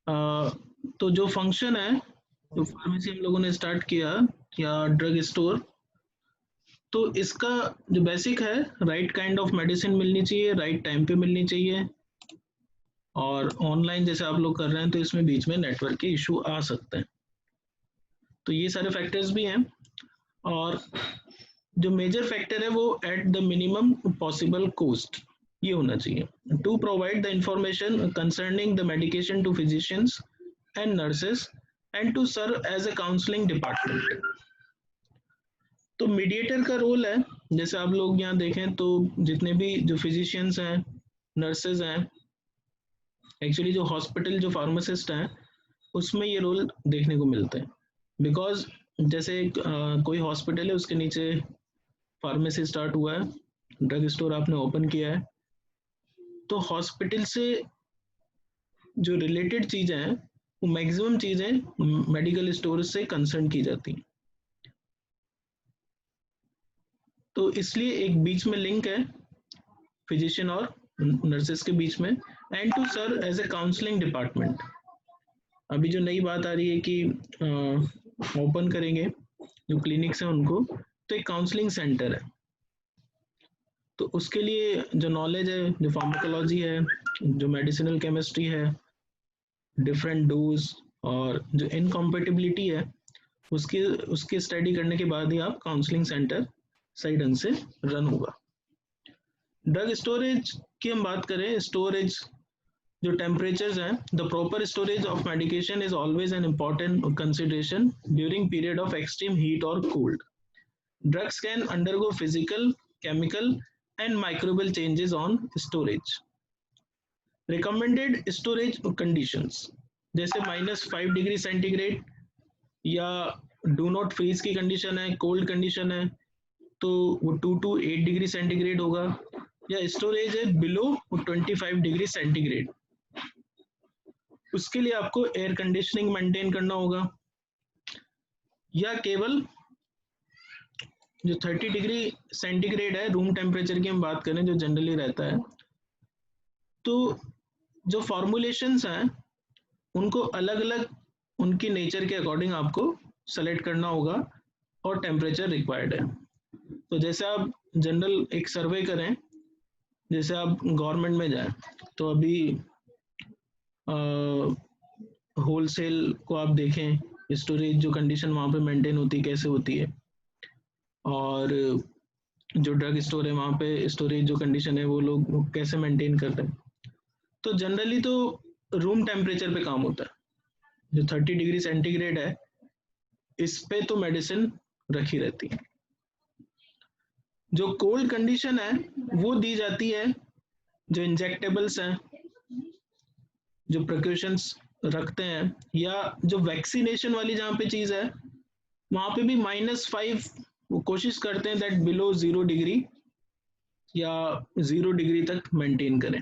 तो जो फंक्शन है, जो फार्मेसी हम लोगों ने स्टार्ट किया या ड्रग स्टोर, तो इसका जो बेसिक है, राइट काइंड ऑफ मेडिसिन मिलनी चाहिए, राइट टाइम पे मिलनी चाहिए, और ऑनलाइन जैसे आप लोग कर रहे हैं तो इसमें बीच में नेटवर्क के इशू आ सकते हैं। तो ये सारे फैक्टर्स भी हैं, और जो मेजर फैक्टर है वो at the minimum possible cost ये होना चाहिए। To provide the information concerning the medication to physicians and nurses and to serve as a counselling department. तो मीडिएटर का रोल है, जैसे आप लोग यहाँ देखें तो जितने भी जो फिजिशियंस हैं, नर्सेज हैं, एक्चुअली जो हॉस्पिटल जो फार्मासिस्ट हैं उसमें ये रोल देखने को मिलते हैं। बिकॉज जैसे कोई हॉस्पिटल है, उसके नीचे फार्मेसी स्टार्ट हुआ है, ड्रग स्टोर आपने ओपन किया है, तो हॉस्पिटल से जो रिलेटेड चीज़ें हैं वो मैक्सिमम चीज़ें मेडिकल स्टोर से कंसर्न की जाती हैं। तो इसलिए एक बीच में लिंक है फिजिशियन और नर्सेस के बीच में, and to serve as a counselling department. अभी जो नई बात आ रही है कि ओपन करेंगे जो क्लिनिक्स हैं उनको, तो एक काउंसलिंग सेंटर है, तो उसके लिए जो नॉलेज है, जो फार्माकोलॉजी है, जो मेडिसिनल केमिस्ट्री है, डिफरेंट डोज और जो इनकॉम्पेटिबिलिटी है, उसकी उसकी स्टडी करने के बाद ही आप काउंसलिंग सेंटर सही ढंग से रन होगा। ड्रग स्टोरेज की हम बात करें, स्टोरेज जो टेम्परेचर्स हैं, the proper storage of medication is always an important consideration during period of extreme heat और cold. Drugs can undergo physical, chemical, and microbial changes on storage. Recommended storage conditions जैसे -5 degree centigrade या do not freeze की condition है, cold condition है तो वो 2 to 8 degree centigrade होगा, या स्टोरेज है बिलो 25 डिग्री सेंटीग्रेड, उसके लिए आपको एयर कंडीशनिंग मेंटेन करना होगा, या केवल जो 30 डिग्री सेंटीग्रेड है रूम टेम्परेचर की हम बात करें जो जनरली रहता है, तो जो फॉर्मुलेशंस हैं उनको अलग अलग उनकी नेचर के अकॉर्डिंग आपको सेलेक्ट करना होगा और टेम्परेचर रिक्वायर्ड है। तो जैसे आप जनरल एक सर्वे करें, जैसे आप गवर्नमेंट में जाएं तो अभी होलसेल को आप देखें, स्टोरेज जो कंडीशन वहाँ पे मेंटेन होती कैसे होती है, और जो ड्रग स्टोर है वहाँ पे स्टोरेज जो कंडीशन है वो लोग कैसे मेंटेन कर रहे हैं। तो जनरली तो रूम टेम्परेचर पे काम होता है, जो 30 डिग्री सेंटीग्रेड है इस पे तो मेडिसिन रखी रहती है। जो कोल्ड कंडीशन है वो दी जाती है जो इंजेक्टेबल्स हैं, जो प्रिकॉशंस रखते हैं, या जो वैक्सीनेशन वाली जहाँ पे चीज़ है वहाँ पे भी -5 वो कोशिश करते हैं दैट बिलो 0 डिग्री या 0 डिग्री तक मेंटेन करें,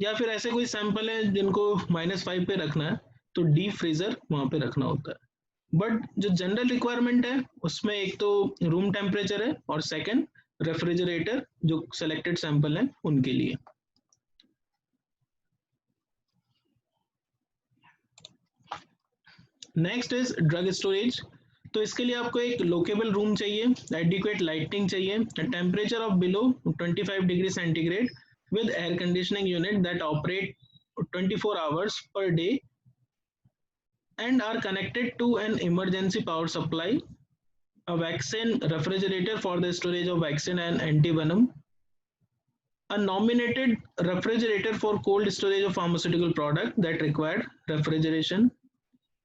या फिर ऐसे कोई सैंपल है जिनको -5 पे रखना है तो डीप फ्रीजर वहाँ पे रखना होता है। बट जो जनरल रिक्वायरमेंट है उसमें एक तो रूम टेम्परेचर है और सेकंड रेफ्रिजरेटर जो सेलेक्टेड सैंपल है उनके लिए। Next is drug storage. तो इसके लिए आपको एक लोकेबल रूम चाहिए, एडिक्वेट लाइटिंग चाहिए, temperature of below 25 degree centigrade with air conditioning unit that operate 24 hours per day and are connected to an emergency power supply, a vaccine refrigerator for the storage of vaccine and antivenom, a nominated refrigerator for cold storage of pharmaceutical product that required refrigeration,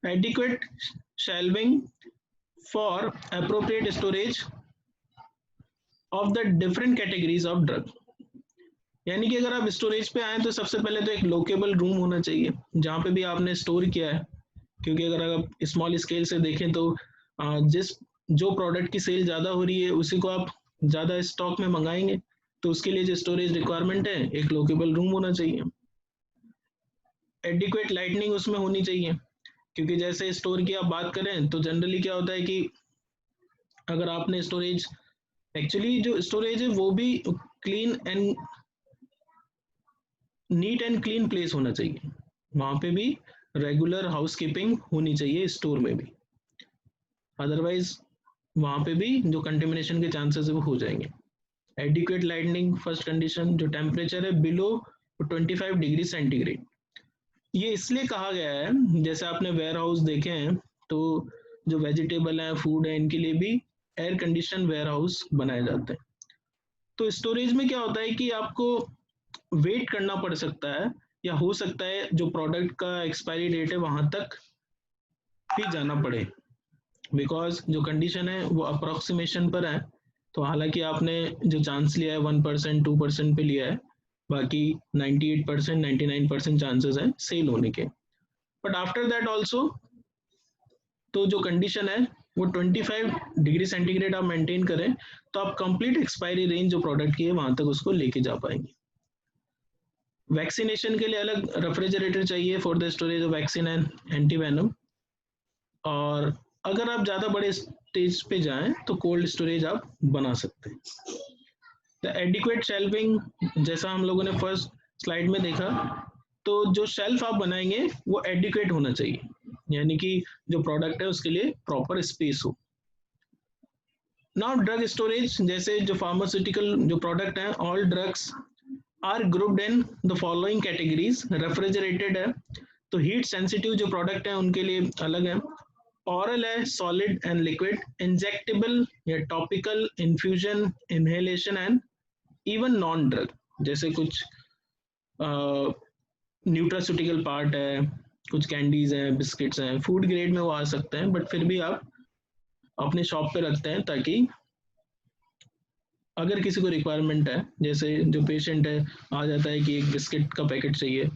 adequate shelving for appropriate storage of the different categories of drug। यानी कि अगर आप storage पे आए तो सबसे पहले तो एक लोकेबल रूम होना चाहिए जहाँ पे भी आपने स्टोर किया है, क्योंकि अगर आप स्मॉल स्केल से देखें तो जिस जो प्रोडक्ट की सेल ज़्यादा हो रही है उसी को आप ज़्यादा स्टॉक में मंगाएंगे, तो उसके लिए जो स्टोरेज रिक्वायरमेंट है एक लोकेबल रूम होना चाहिए। एडिक्वेट लाइटनिंग उसमें होनी चाहिए, क्योंकि जैसे स्टोर की आप बात करें तो जनरली क्या होता है कि अगर आपने स्टोरेज, एक्चुअली जो स्टोरेज है वो भी clean and neat and clean place होना चाहिए, वहां पे भी रेगुलर हाउसकीपिंग होनी चाहिए स्टोर में भी, अदरवाइज वहां पे भी जो कंटेमिनेशन के चांसेस है वो हो जाएंगे। एडिक्वेट लाइटनिंग फर्स्ट कंडीशन, जो टेम्परेचर है बिलो 25 डिग्री सेंटीग्रेड। ये इसलिए कहा गया है, जैसे आपने वेयर हाउस देखे हैं तो जो वेजिटेबल है फूड है इनके लिए भी एयर कंडीशन वेयर हाउस बनाए जाते हैं। तो स्टोरेज में क्या होता है कि आपको वेट करना पड़ सकता है, या हो सकता है जो प्रोडक्ट का एक्सपायरी डेट है वहां तक भी जाना पड़े, बिकॉज जो कंडीशन है वो अप्रोक्सीमेशन पर है। तो हालांकि आपने जो चांस लिया है 1% 2% पे लिया है, बाकी 98% 99% चांसेस है सेल होने के। बट आफ्टर दैट ऑल्सो तो जो कंडीशन है वो 25 डिग्री सेंटीग्रेड आप मेंटेन करें तो आप कंप्लीट एक्सपायरी रेंज जो प्रोडक्ट की है वहां तक उसको लेके जा पाएंगे। वैक्सीनेशन के लिए अलग रेफ्रिजरेटर चाहिए for the storage of vaccine and antivenom. और अगर आप ज़्यादा बड़े स्टेज पे जाएं तो कोल्ड स्टोरेज आप बना सकते हैं। द एडिक्वेट शेल्विंग, जैसा हम लोगों ने फर्स्ट स्लाइड में देखा, तो जो शेल्फ आप बनाएंगे वो एडिक्वेट होना चाहिए, यानी कि जो प्रोडक्ट है उसके लिए प्रॉपर स्पेस हो। नाउ ड्रग स्टोरेज, जैसे जो फार्मास्यूटिकल जो प्रोडक्ट है, all drugs are grouped in the following categories. Refrigerated है तो हीट सेंसिटिव जो प्रोडक्ट है उनके लिए अलग है, ऑरल है, सॉलिड एंड लिक्विड, इंजेक्टेबल या topical, infusion, inhalation and even non drug, जैसे कुछ न्यूट्रास्यूटिकल पार्ट है, कुछ कैंडीज हैं, बिस्किट्स हैं, फूड ग्रेड में वो आ सकते हैं, बट फिर भी आप अपने शॉप पे रखते हैं ताकि अगर किसी को रिक्वायरमेंट है, जैसे जो पेशेंट है आ जाता है कि एक बिस्किट का पैकेट चाहिए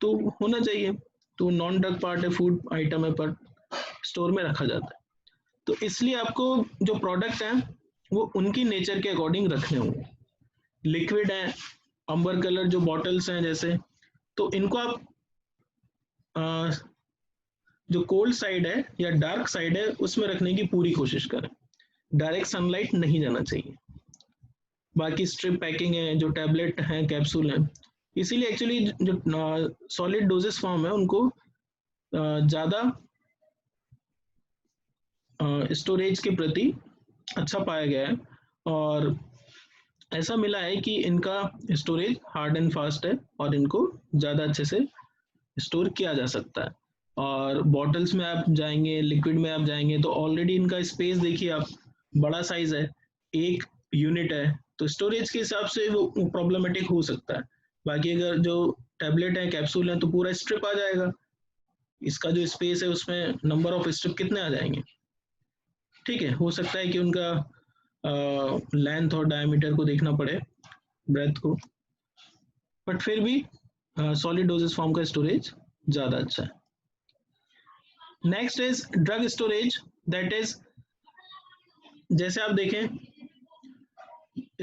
तो होना चाहिए, तो नॉन ड्रग पार्ट है, फूड आइटम है, पर स्टोर में रखा जाता है। तो इसलिए आपको जो प्रोडक्ट हैं वो उनकी नेचर के अकॉर्डिंग रखने होंगे। लिक्विड है, अम्बर कलर जो बॉटल्स हैं जैसे, तो इनको आप जो कोल्ड साइड है या डार्क साइड है उसमें रखने की पूरी कोशिश करें, डायरेक्ट सनलाइट नहीं जाना चाहिए। बाकी स्ट्रिप पैकिंग है, जो टैबलेट है, कैप्सूल है, इसीलिए एक्चुअली जो सॉलिड डोजेस फॉर्म है उनको ज़्यादा स्टोरेज के प्रति अच्छा पाया गया है, और ऐसा मिला है कि इनका स्टोरेज हार्ड एंड फास्ट है और इनको ज़्यादा अच्छे से स्टोर किया जा सकता है। और बॉटल्स में आप जाएंगे, लिक्विड में आप जाएंगे तो ऑलरेडी इनका स्पेस देखिए आप, बड़ा साइज है, एक यूनिट है, तो स्टोरेज के हिसाब से वो प्रॉब्लमेटिक हो सकता है। बाकी अगर जो टैबलेट है, कैप्सूल है, तो पूरा स्ट्रिप आ जाएगा, इसका जो स्पेस है उसमें नंबर ऑफ स्ट्रिप कितने आ जाएंगे। ठीक है, हो सकता है कि उनका लेंथ और डायमीटर को देखना पड़े, ब्रेथ को, बट फिर भी सॉलिड डोजेस फॉर्म का स्टोरेज ज़्यादा अच्छा है। Next is drug storage, that is, जैसे आप देखें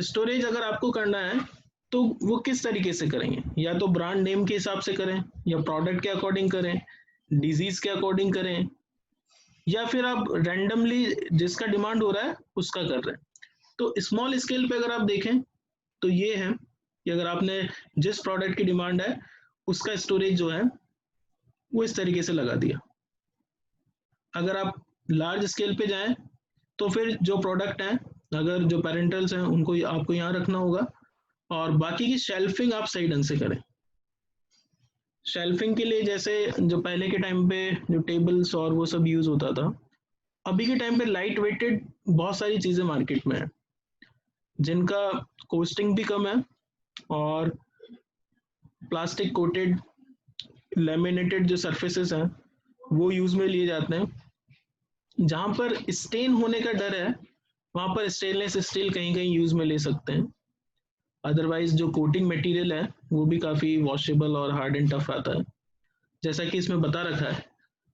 स्टोरेज अगर आपको करना है तो वो किस तरीके से करेंगे, या तो ब्रांड नेम के हिसाब से करें, या प्रोडक्ट के अकॉर्डिंग करें, डिजीज के अकॉर्डिंग करें, या फिर आप रैंडमली जिसका डिमांड हो रहा है उसका कर रहे हैं। तो स्मॉल स्केल पे अगर आप देखें तो ये है कि अगर आपने जिस प्रोडक्ट की डिमांड है उसका स्टोरेज जो है वो इस तरीके से लगा दिया। अगर आप लार्ज स्केल पे जाएं तो फिर जो प्रोडक्ट हैं, अगर जो पेरेंटल्स हैं उनको आपको यहाँ रखना होगा, और बाकी की शेल्फिंग आप सही ढंग से करें। शेल्फिंग के लिए जैसे जो पहले के टाइम पे जो टेबल्स और वो सब यूज होता था, अभी के टाइम पे लाइट वेटेड बहुत सारी चीजें मार्केट में है जिनका कॉस्टिंग भी कम है, और प्लास्टिक कोटेड लेमिनेटेड जो सरफेसेस हैं वो यूज में लिए जाते हैं। जहां पर स्टेन होने का डर है वहां पर स्टेनलेस स्टील कहीं कहीं यूज में ले सकते हैं, अदरवाइज जो कोटिंग मटेरियल है वो भी काफ़ी वॉशेबल और हार्ड एंड टफ आता है। जैसा कि इसमें बता रखा है,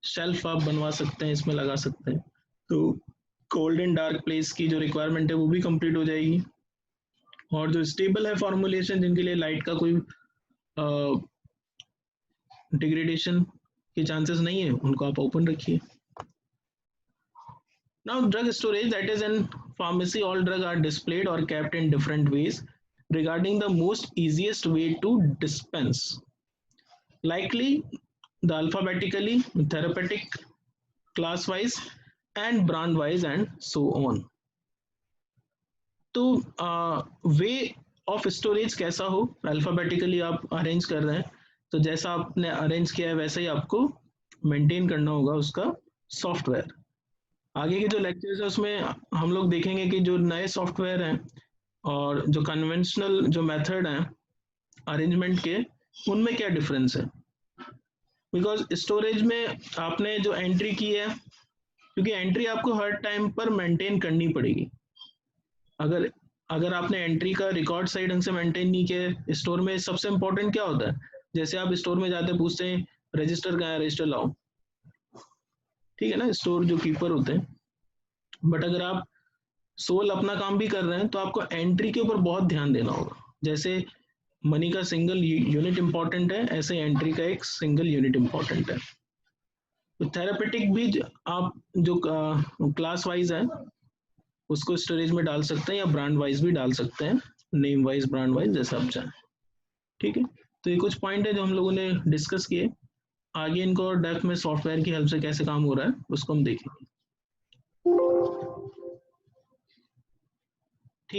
शेल्फ आप बनवा सकते हैं, इसमें लगा सकते हैं, तो कोल्ड एंड डार्क प्लेस की जो रिक्वायरमेंट है वो भी कंप्लीट हो जाएगी। और जो स्टेबल है फॉर्मुलेशन, जिनके लिए लाइट का कोई डिग्रेडेशन के चांसेस नहीं है, उनको आप ओपन रखिए। Now drug storage, that is in pharmacy all drug are displayed or kept in different ways regarding the most easiest way to dispense. Likely the alphabetically, therapeutic, class wise and brand wise and so on. तो way of storage कैसा हो, alphabetically आप arrange कर रहे हैं तो जैसा आपने अरेंज किया है वैसा ही आपको मेंटेन करना होगा उसका सॉफ्टवेयर। आगे के जो लेक्चर्स है उसमें हम लोग देखेंगे कि जो नए सॉफ्टवेयर हैं और जो कन्वेंशनल जो मेथड हैं अरेंजमेंट के, उनमें क्या डिफरेंस है। बिकॉज स्टोरेज में आपने जो एंट्री की है, क्योंकि एंट्री आपको हर टाइम पर मेंटेन करनी पड़ेगी। अगर अगर आपने एंट्री का रिकॉर्ड सही ढंग से मेंटेन नहीं किया, स्टोर में सबसे इंपॉर्टेंट क्या होता है, जैसे आप स्टोर में जाते पूछते हैं रजिस्टर कहाँ है, रजिस्टर लाओ, ठीक है ना, स्टोर जो कीपर होते हैं। बट अगर आप सोल अपना काम भी कर रहे हैं तो आपको एंट्री के ऊपर बहुत ध्यान देना होगा। जैसे मनी का सिंगल यूनिट इंपॉर्टेंट है, ऐसे एंट्री का एक सिंगल यूनिट इंपॉर्टेंट है। तो थेरापेटिक भी आप जो क्लास वाइज है उसको स्टोरेज में डाल सकते हैं या ब्रांड वाइज भी डाल सकते हैं, नेम वाइज ब्रांड वाइज जैसा आप चाहें, ठीक है। तो ये कुछ पॉइंट है जो हम लोगों ने डिस्कस किए। आगे इनको और डेप्थ में सॉफ्टवेयर की हेल्प से कैसे काम हो रहा है उसको हम देखेंगे।